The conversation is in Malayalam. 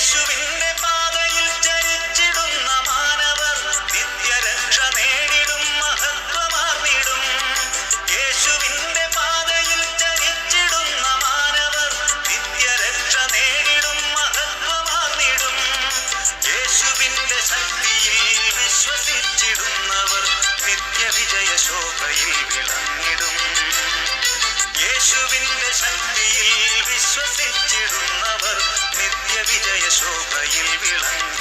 യേശുവിന്റെ പാതയിൽ ചരിച്ചിടുന്ന മാനവർ നിത്യരക്ഷ നേടിടും, മഹത്വമാർന്നിടും. യേശുവിന്റെ പാതയിൽ ചരിച്ചിടുന്ന മാനവർ നിത്യരക്ഷ നേടിടും, മഹത്വമാർന്നിടും. യേശുവിന്റെ ശക്തിയിൽ വിശ്വസിച്ചിടുന്നവർ നിത്യവിജയ ശോഭയിൽ വിളങ്ങിടും. യേശുവിന്റെ ശക്തിയിൽ വിശ്വസിച്ചിടുന്നവർ നിത്യവിജയ ശോഭയിൽ വിളങ്ങും.